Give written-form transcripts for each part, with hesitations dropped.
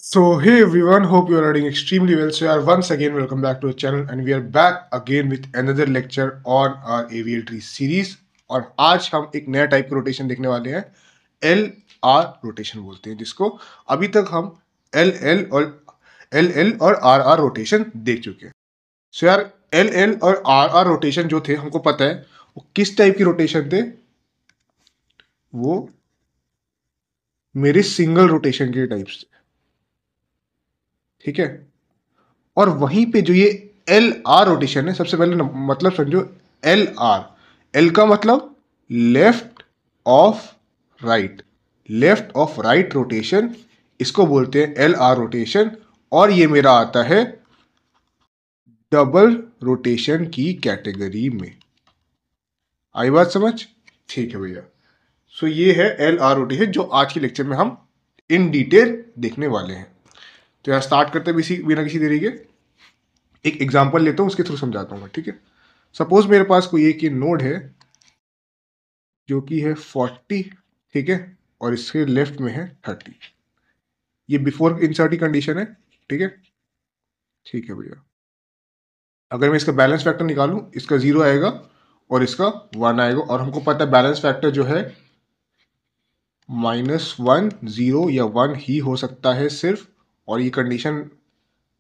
So, hey everyone, hope you are doing extremely well. So, are once again, welcome back to the channel, and we are back again with another lecture on our AVL tree series. और आज हम एक नया type का rotation देखने वाले हैं, L R rotation बोलते हैं जिसको। अभी तक हम एल एल और आर रोटेशन देख चुके हैं। सो यार, एल और आर रोटेशन जो थे, हमको पता है वो किस टाइप की रोटेशन थे। वो मेरे सिंगल रोटेशन के टाइप्स, ठीक है। और वहीं पे जो ये एल आर रोटेशन है, सबसे पहले मतलब समझो। एल आर, एल का मतलब left of right, left of right rotation, इसको बोलते हैं एल आर रोटेशन। और ये मेरा आता है डबल रोटेशन की कैटेगरी में। आई बात समझ? ठीक है भैया। सो ये है एल आर रोटेशन जो आज के लेक्चर में हम इन डिटेल देखने वाले हैं। तो यार स्टार्ट करते हैं बिना किसी देरी के। एक एग्जांपल लेता हूँ, उसके थ्रू समझाता हूँ मैं, ठीक है। सपोज मेरे पास कोई एक ये नोड है जो कि है 40, ठीक है, और इसके लेफ्ट में है 30। ये बिफोर इंसर्ट की कंडीशन है, ठीक है। ठीक है भैया। अगर मैं इसका बैलेंस फैक्टर निकालूं, इसका 0 आएगा और इसका 1 आएगा। और हमको पता है बैलेंस फैक्टर जो है -1, 0 या 1 ही हो सकता है सिर्फ। और ये कंडीशन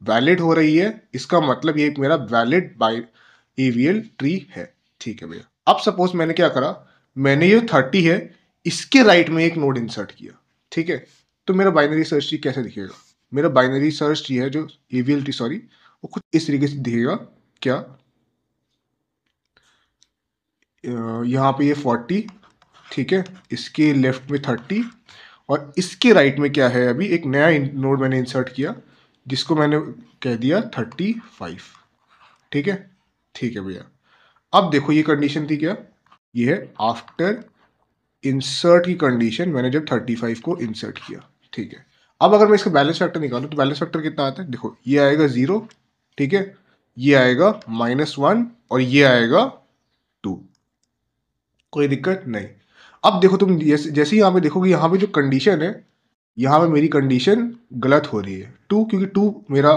वैलिड हो रही है, इसका मतलब ये मेरा वैलिड बाय एवीएल ट्री है, ठीक है भैया। अब सपोज मैंने क्या करा, मैंने ये 30 है, इसके राइट में एक नोड इंसर्ट किया, ठीक है। तो मेरा बाइनरी सर्च ट्री कैसे दिखेगा? मेरा बाइनरी सर्च ट्री है जो एवीएल ट्री, सॉरी, वो कुछ इस तरीके से दिखेगा। क्या यहाँ पे ये 40, ठीक है, इसके लेफ्ट में 30, और इसके राइट में क्या है, अभी एक नया नोड मैंने इंसर्ट किया जिसको मैंने कह दिया 35, ठीक है। ठीक है भैया। अब देखो ये कंडीशन थी क्या, ये है आफ्टर इंसर्ट की कंडीशन, मैंने जब 35 को इंसर्ट किया, ठीक है। अब अगर मैं इसका बैलेंस फैक्टर निकालूं तो बैलेंस फैक्टर कितना आता है, देखो ये आएगा 0, ठीक है, ये आएगा -1 और ये आएगा 2। कोई दिक्कत नहीं। अब देखो तुम जैसे ही यहाँ पे देखोगे, यहाँ पे जो कंडीशन है, यहाँ पे मेरी कंडीशन गलत हो रही है। 2, क्योंकि 2 मेरा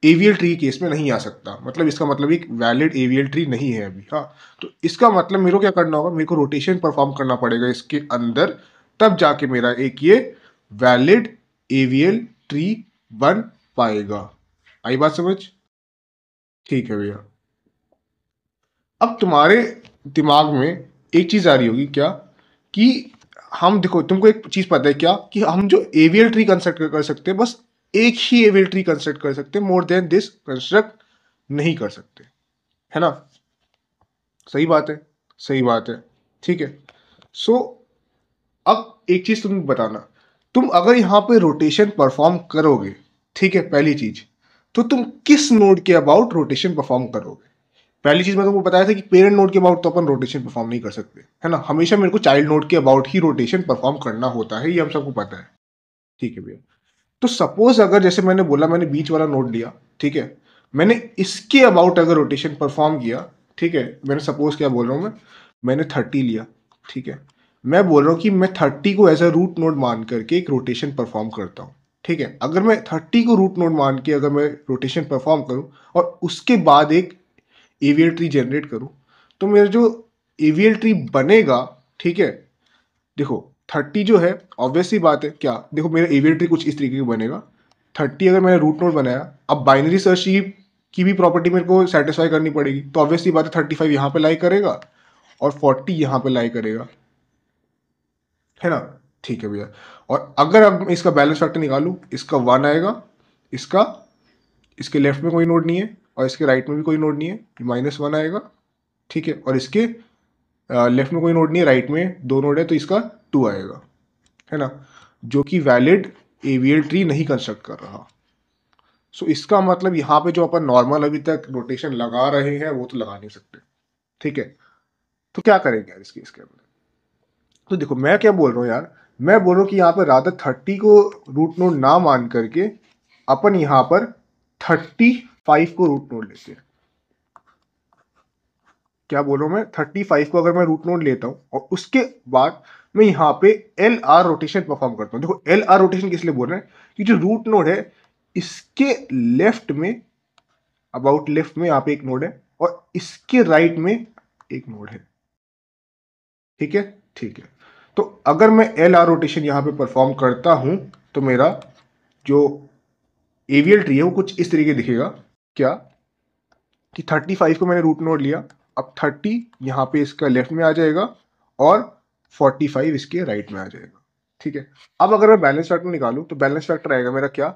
एवीएल ट्री केस में नहीं आ सकता, मतलब इसका मतलब एक वैलिड एवीएल ट्री नहीं है अभी। हाँ, तो इसका मतलब मेरे को क्या करना होगा, मेरे को रोटेशन परफॉर्म करना पड़ेगा इसके अंदर, तब जाके मेरा एक ये वैलिड एवीएल ट्री बन पाएगा। आई बात समझ? ठीक है भैया। अब तुम्हारे दिमाग में एक चीज आ रही होगी क्या, कि हम देखो, तुमको एक चीज पता है क्या, कि हम जो एवीएल ट्री कंस्ट्रक्ट कर सकते हैं, बस एक ही एवीएल ट्री कंस्ट्रक्ट कर सकते हैं, मोर देन दिस कंस्ट्रक्ट नहीं कर सकते, है ना। सही बात है, सही बात है, ठीक है। सो अब एक चीज तुम बताना, तुम अगर यहां पे रोटेशन परफॉर्म करोगे, ठीक है, पहली चीज, तो तुम किस नोड के अबाउट रोटेशन परफॉर्म करोगे? पहली चीज मैं तुमको बताया था कि पेरेंट नोड के अबाउट तो अपन रोटेशन परफॉर्म नहीं कर सकते, है ना। हमेशा मेरे को चाइल्ड नोड के अबाउट ही रोटेशन परफॉर्म करना होता है, ये हम सबको पता है, ठीक है भैया। तो सपोज अगर जैसे मैंने बोला, मैंने बीच वाला नोड लिया, ठीक है, मैंने इसके अबाउट अगर रोटेशन परफॉर्म किया, ठीक है, मैंने सपोज क्या बोल रहा हूं मैं, मैंने 30 लिया, ठीक है। मैं बोल रहा हूं कि मैं 30 को एज अ रूट नोड मान करके एक रोटेशन परफॉर्म करता हूं, ठीक है। अगर मैं 30 को रूट नोड मान के अगर मैं रोटेशन परफॉर्म करूं और उसके बाद एक एवीएल ट्री जनरेट करूं, तो मेरा जो एवीएल ट्री बनेगा, ठीक है, देखो 30 जो है, ऑब्वियस सी बात है क्या, देखो मेरा एवीएल ट्री कुछ इस तरीके का बनेगा। 30 अगर मैंने रूट नोड बनाया, अब बाइनरी सर्च की भी प्रॉपर्टी मेरे को सेटिस्फाई करनी पड़ेगी, तो ऑब्वियस सी बात है 35 यहाँ पे लाई करेगा और 40 यहाँ पे लाई करेगा, है ना। ठीक है भैया। और अगर अब मैं इसका बैलेंस फैक्टर निकालूं, इसका 1 आएगा, इसका, इसके लेफ्ट में कोई नोड नहीं है और इसके राइट में भी कोई नोड नहीं है, -1 आएगा, ठीक है। और इसके लेफ्ट में कोई नोड नहीं है, राइट में 2 नोड है, तो इसका 2 आएगा, है ना, जो कि वैलिड एवीएल ट्री नहीं कंस्ट्रक्ट कर रहा। सो इसका मतलब यहाँ पे जो अपन नॉर्मल अभी तक रोटेशन लगा रहे हैं वो तो लगा नहीं सकते, ठीक है। तो क्या करेंगे यार इसके अंदर? तो देखो मैं क्या बोल रहा हूँ यार, मैं बोल रहा हूँ कि यहाँ पर राधा 30 को रूट नोड ना मान करके अपन यहाँ पर 35 को रूट नोड लेते हैं। क्या बोल रहा हूँ मैं, 35 को अगर मैं रूट नोड लेता हूँ और उसके बाद मैं यहाँ पे एल आर रोटेशन परफॉर्म करता हूँ। देखो एल आर रोटेशन किस लिए बोल रहे हैं कि जो रूट नोड है इसके लेफ्ट में, अबाउट लेफ्ट में यहाँ पे एक नोड है और इसके राइट में एक नोड है। ठीक है, ठीक है। तो अगर मैं एल आर रोटेशन यहां पे परफॉर्म करता हूं तो मेरा जो एवीएल ट्री है वो कुछ इस तरीके दिखेगा। क्या कि 35 को मैंने रूट नोड लिया, अब 30 यहां पे इसका लेफ्ट में आ जाएगा और 45 इसके राइट में आ जाएगा। ठीक है, अब अगर मैं बैलेंस फैक्टर निकालूं तो बैलेंस फैक्टर आएगा मेरा क्या,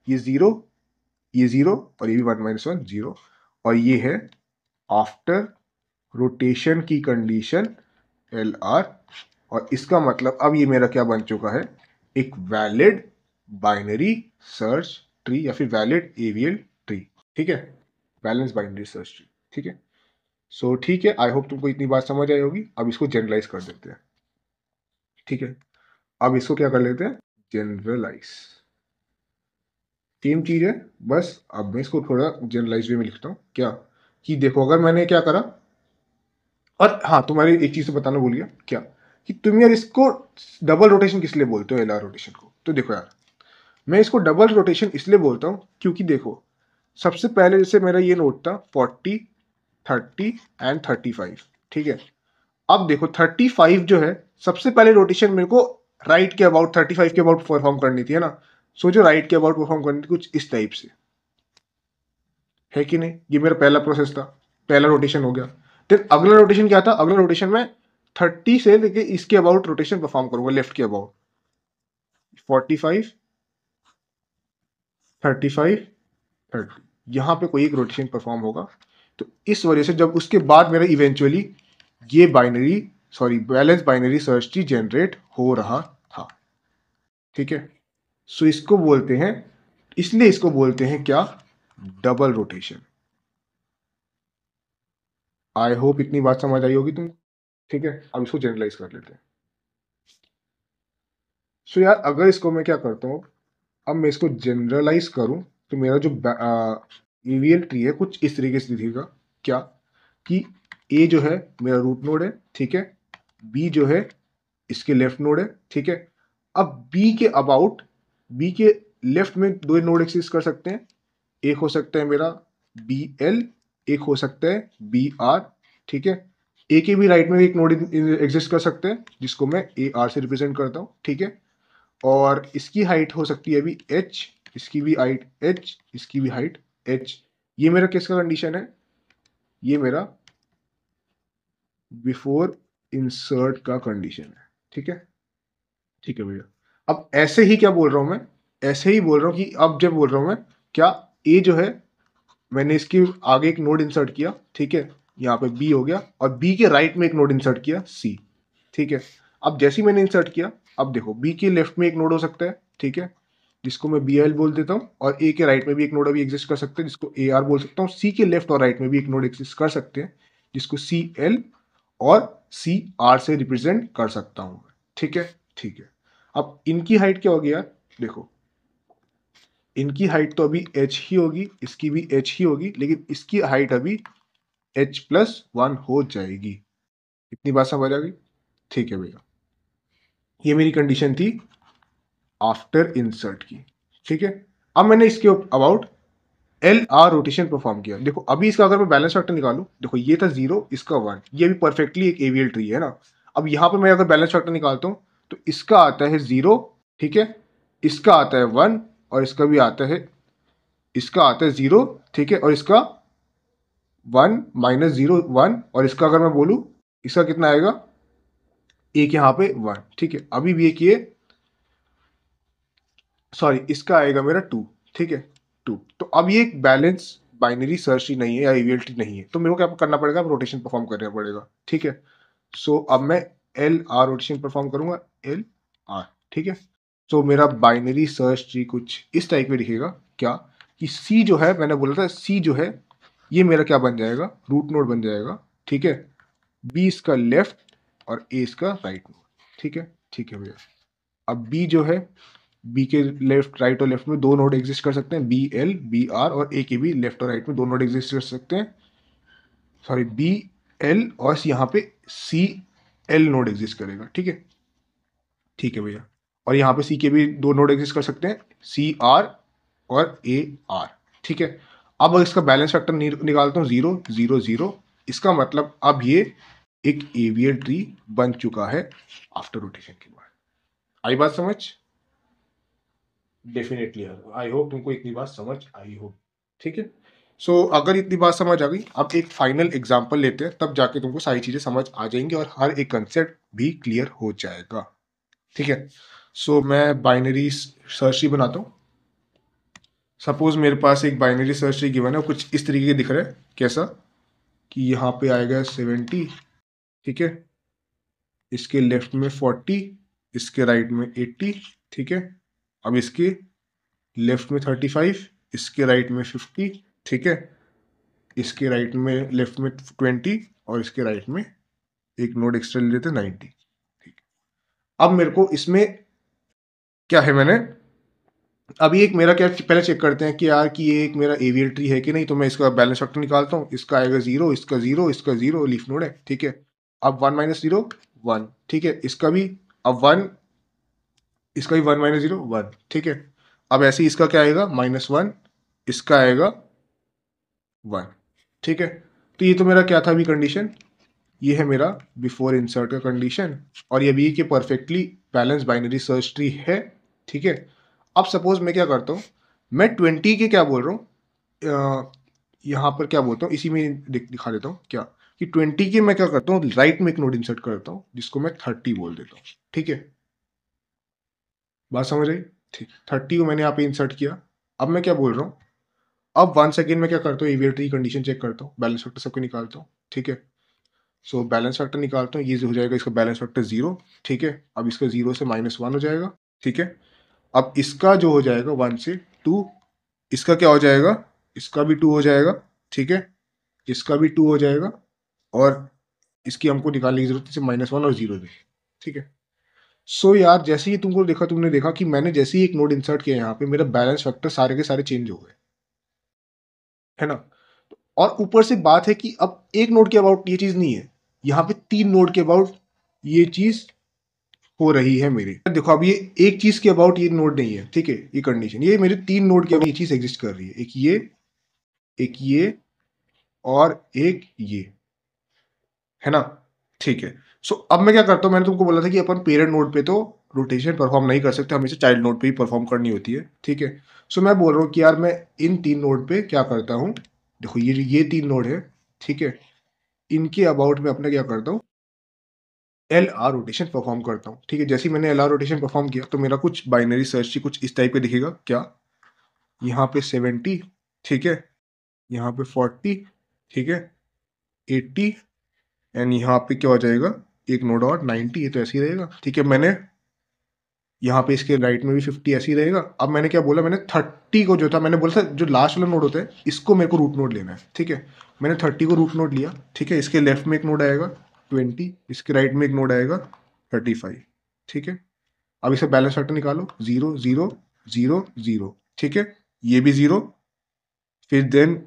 ये जीरो, ये जीरो और ये भी 1 - 1 जीरो, और ये है आफ्टर रोटेशन की कंडीशन एल आर, और इसका मतलब अब ये मेरा क्या बन चुका है, एक वैलिड बाइनरी सर्च ट्री या फिर वैलिड एवीएल ट्री। ठीक है, बैलेंस बाइनरी सर्च ट्री। ठीक है, सो ठीक है, आई होप तुमको इतनी बात समझ आई होगी। अब इसको जनरलाइज कर देते हैं। ठीक है, अब इसको क्या कर लेते हैं, जनरलाइज। सेम चीज है, बस अब मैं इसको थोड़ा जनरलाइज वे में लिखता हूँ। क्या कि देखो अगर मैंने क्या करा, और हाँ तुम्हारी एक चीज तो बताना भूल गया, क्या कि तुम यार इसको डबल रोटेशन किस लिए बोलते हो एल आर रोटेशन को। तो देखो यार, मैं इसको डबल रोटेशन इसलिए बोलता हूँ क्योंकि देखो सबसे पहले जैसे मेरा ये नोट था 40, 30 एंड 35। ठीक है, अब देखो 35 जो है सबसे पहले रोटेशन मेरे को राइट के अबाउट 35 के अबाउट परफॉर्म करनी थी, है ना। सो जो राइट के अबाउट परफॉर्म करनी थी कुछ इस टाइप से, है कि नहीं। ये मेरा पहला प्रोसेस था, पहला रोटेशन हो गया। फिर अगला रोटेशन क्या था, अगला रोटेशन में 30 से लेके इसके अबाउट रोटेशन परफॉर्म करूंगा, लेफ्ट के अबाउट 45, 35, 30, यहां पे कोई एक रोटेशन परफॉर्म होगा। तो इस वजह से जब उसके बाद मेरा इवेंचुअली ये binary, sorry balance binary search tree generate हो रहा था। ठीक है, सो इसको बोलते हैं, इसलिए इसको बोलते हैं क्या, डबल रोटेशन। आई होप इतनी बात समझ आई होगी तुम। ठीक है, अब इसको जनरलाइज कर लेते हैं। सो यार अगर इसको मैं क्या करता हूँ, अब मैं इसको जनरलाइज करूं तो मेरा जो ईवीएल ट्री है कुछ इस तरीके से दिखेगा। क्या कि ए जो है मेरा रूट नोड है, ठीक है, बी जो है इसके लेफ्ट नोड है। ठीक है, अब बी के अबाउट, बी के लेफ्ट में दो नोड एक्सिस्ट कर सकते हैं। एक हो सकता है मेरा बी एल, एक हो सकता है बी आर। ठीक है, ए के भी राइट में एक नोड एग्जिस्ट कर सकते हैं जिसको मैं ए आर से रिप्रेजेंट करता हूँ। ठीक है, और इसकी हाइट हो सकती है अभी एच, इसकी भी हाइट एच, इसकी भी हाइट एच। ये मेरा किसका कंडीशन है, ये मेरा बिफोर इंसर्ट का कंडीशन है। ठीक है, ठीक है भैया। अब ऐसे ही क्या बोल रहा हूं मैं, ऐसे ही बोल रहा हूं कि अब जब बोल रहा हूं मैं क्या, ए जो है मैंने इसके आगे एक नोड इंसर्ट किया। ठीक है, यहाँ पे बी हो गया और बी के राइट में एक नोड इंसर्ट किया सी। ठीक है, अब जैसे ही मैंने इंसर्ट किया, अब देखो बी के लेफ्ट में एक नोड हो सकता है, ठीक है, जिसको मैं बी एल बोल देता हूँ, और ए के राइट में भी एक नोड अभी एग्जिस्ट कर सकते हैं जिसको ए आर बोल सकता हूँ। सी के लेफ्ट और राइट में भी एक नोड एग्जिस्ट कर सकते हैं जिसको सी एल और सी आर से रिप्रेजेंट कर सकता हूँ। ठीक है, ठीक है। अब इनकी हाइट क्या होगी यार, देखो इनकी हाइट तो अभी एच ही होगी, इसकी भी एच ही होगी, लेकिन इसकी हाइट अभी h+1 हो जाएगी। इतनी बात समझ आ गई। ठीक है भैया, ये मेरी कंडीशन थी आफ्टर इंसर्ट की। ठीक है, अब मैंने इसके about L R rotation perform किया। देखो अभी इसका अगर मैं बैलेंस फैक्टर निकालूं, देखो ये था 0, इसका 1, ये भी परफेक्टली एक एवीएल ट्री है ना। अब यहां पे मैं अगर बैलेंस फैक्टर निकालता हूं तो इसका आता है 0, ठीक है, इसका आता है 1 और इसका भी आता है, इसका आता है 0, ठीक है, और इसका 1 - 0 1, और इसका अगर मैं बोलूं इसका कितना आएगा, एक यहाँ पे 1। ठीक है, अभी भी एक ये, सॉरी इसका आएगा मेरा 2। ठीक है, 2। तो अब ये एक बैलेंस बाइनरी सर्च ट्री नहीं है या ईवीएल ट्री नहीं है, तो मेरे को क्या करना पड़ेगा, रोटेशन परफॉर्म करना पड़ेगा। ठीक है, सो अब मैं एल आर रोटेशन परफॉर्म करूंगा, एल आर। ठीक है, तो मेरा बाइनरी सर्च ट्री कुछ इस टाइप में दिखेगा। क्या कि सी जो है, मैंने बोला था सी जो है ये मेरा क्या बन जाएगा, रूट नोड बन जाएगा। ठीक है, बी इसका लेफ्ट और ए इसका राइट नोड। ठीक है, ठीक है भैया। अब बी जो है, बी के लेफ्ट, राइट और लेफ्ट में दो नोड एग्जिस्ट कर सकते हैं, बी एल बी आर, और ए के भी लेफ्ट और राइट में दो नोड एग्जिस्ट कर सकते हैं, सॉरी बी एल और यहाँ पे सी एल नोड एग्जिस्ट करेगा। ठीक है, ठीक है भैया। और यहाँ पे सी के भी दो नोड एग्जिस्ट कर सकते हैं, सी आर और ए आर, ठीक है। अब इसका बैलेंस फैक्टर निकालता हूँ 0 0 0, इसका मतलब अब ये एक एवियल ट्री बन चुका है आफ्टर रोटेशन के बाद। आई बात समझ? डेफिनेटली यार, आई होप तुमको इतनी बात समझ आई हो, ठीक है। सो अगर इतनी बात समझ आ गई, अब एक फाइनल एग्जांपल लेते हैं, तब जाके तुमको सारी चीजें समझ आ जाएंगी और हर एक कंसेप्ट भी क्लियर हो जाएगा, ठीक है। सो मैं बाइनरी सर्च ट्री बनाता हूँ। सपोज मेरे पास एक बाइनरी सर्च ट्री गिवन है, कुछ इस तरीके के दिख रहा है, कैसा कि यहाँ पे आएगा 70, ठीक है, इसके लेफ्ट में 40, इसके राइट में 80, ठीक है। अब इसके लेफ्ट में 35, इसके राइट में 50, ठीक है, इसके राइट में लेफ्ट में 20 और इसके राइट में एक नोड एक्स्ट्रा ले लेते 90, ठीक। अब मेरे को इसमें क्या है, मैंने अभी एक मेरा क्या पहले चेक करते हैं कि यार कि ये एक मेरा एवियल ट्री है कि नहीं, तो मैं इसका बैलेंस फैक्टर निकालता हूँ। इसका आएगा 0, इसका 0, इसका 0, लीफ नोड है, ठीक है। अब 1 माइनस 0 1, ठीक है, इसका भी अब 1, इसका भी 1 माइनस 0 1, ठीक है। अब ऐसे ही इसका क्या आएगा -1, इसका आएगा 1, ठीक है। तो ये तो मेरा क्या था अभी कंडीशन, ये है मेरा बिफोर इंसर्ट का कंडीशन, और ये भी कि perfectly balance binary search tree है, ठीक है। अब सपोज मैं क्या करता हूँ, मैं 20 के क्या बोल रहा हूँ, यहाँ पर क्या बोलता हूँ, इसी में दिखा देता हूँ क्या, कि 20 के मैं क्या करता हूँ, राइट में एक नोड इंसर्ट करता हूँ जिसको मैं 30 बोल देता हूँ, ठीक है। बात समझ आई? ठीक, 30 को मैंने यहाँ पे इंसर्ट किया। अब मैं क्या बोल रहा हूँ, अब 1 सेकेंड में क्या करता हूँ, एवियल ट्री कंडीशन चेक करता हूँ, बैलेंस फैक्टर सबके निकालता हूँ, ठीक है। सो बैलेंस फैक्टर निकालता हूँ, ये हो जाएगा इसका बैलेंस फैक्टर 0, ठीक है। अब इसका 0 से -1 हो जाएगा, ठीक है। अब इसका जो हो जाएगा 1 से 2, इसका क्या हो जाएगा, इसका भी 2 हो जाएगा, ठीक है, इसका भी 2 हो जाएगा, और इसकी हमको निकालने की जरूरत है -1 और 0 दे, ठीक है। सो यार जैसे ही तुमने देखा कि मैंने जैसे ही एक नोड इंसर्ट किया यहाँ पे, मेरा बैलेंस फैक्टर सारे के सारे चेंज हो गए, है ना। और ऊपर से बात है कि अब एक नोड के अबाउट ये चीज नहीं है, यहाँ पे 3 नोड के अबाउट ये चीज हो रही है मेरी। देखो अब ये एक चीज के अबाउट ये नोड नहीं है, ठीक है, ये कंडीशन, ये मेरे 3 नोड के अबाउट ये चीज एग्जिस्ट कर रही है, एक ये और एक ये, है ना, ठीक है। सो अब मैं क्या करता हूँ, मैंने तुमको बोला था कि अपन पेरेंट नोड पे तो रोटेशन परफॉर्म नहीं कर सकते, हमेशा चाइल्ड नोड पे ही परफॉर्म करनी होती है, ठीक है। सो मैं बोल रहा हूँ कि यार मैं इन 3 नोड पे क्या करता हूँ, देखो ये 3 नोड है, ठीक है, इनके अबाउट में अपना क्या करता हूँ, एल आर रोटेशन परफॉर्म करता हूँ, ठीक है। जैसे ही मैंने एल आर रोटेशन परफॉर्म किया तो मेरा कुछ बाइनरी सर्च ट्री कुछ इस टाइप का दिखेगा, क्या, यहाँ पे 70, ठीक है, यहाँ पे 40, ठीक है, 80, एंड यहाँ पे क्या हो जाएगा, एक नोड और 90, ये तो ऐसे ही रहेगा, ठीक है। मैंने यहाँ पे इसके राइट में भी 50 ऐसे ही रहेगा। अब मैंने क्या बोला, मैंने 30 को जो था, मैंने बोला था जो लास्ट वाला नोड होता है इसको मेरे को रूट नोड लेना है, ठीक है। मैंने 30 को रूट नोड लिया, ठीक है। इसके लेफ्ट में एक नोड आएगा 20, इसके राइट में एक नोड आएगा 35, ठीक है। अब इसे बैलेंस फैक्टर निकालो, 0 0 0 0, ठीक है, ये भी 0, फिर देन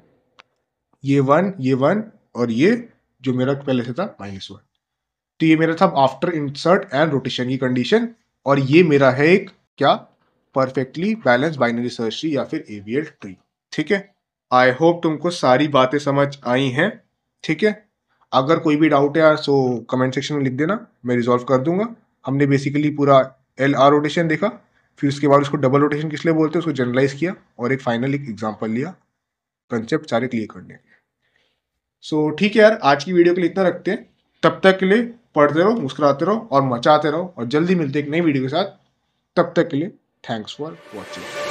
ये 1 और ये जो मेरा पहले से था -1, तो ये मेरा था आफ्टर इंसर्ट एंड रोटेशन की कंडीशन, और ये मेरा है एक क्या, perfectly balance binary search tree या फिर एवीएल ट्री, ठीक है। आई होप तुमको सारी बातें समझ आई हैं, ठीक है। अगर कोई भी डाउट है यार सो कमेंट सेक्शन में लिख देना, मैं रिजॉल्व कर दूंगा। हमने बेसिकली पूरा एल आर रोटेशन देखा, फिर उसके बाद उसको डबल रोटेशन किस लिए बोलते हैं उसको जनरलाइज किया, और एक फाइनल एक एग्जाम्पल लिया कंसेप्ट सारे क्लियर करने के। सो ठीक है यार, आज की वीडियो के लिए इतना रखते हैं। तब तक के लिए पढ़ते रहो, मुस्कुराते रहो और मचाते रहो, और जल्दी मिलते हैं एक नई वीडियो के साथ। तब तक के लिए थैंक्स फॉर वॉचिंग।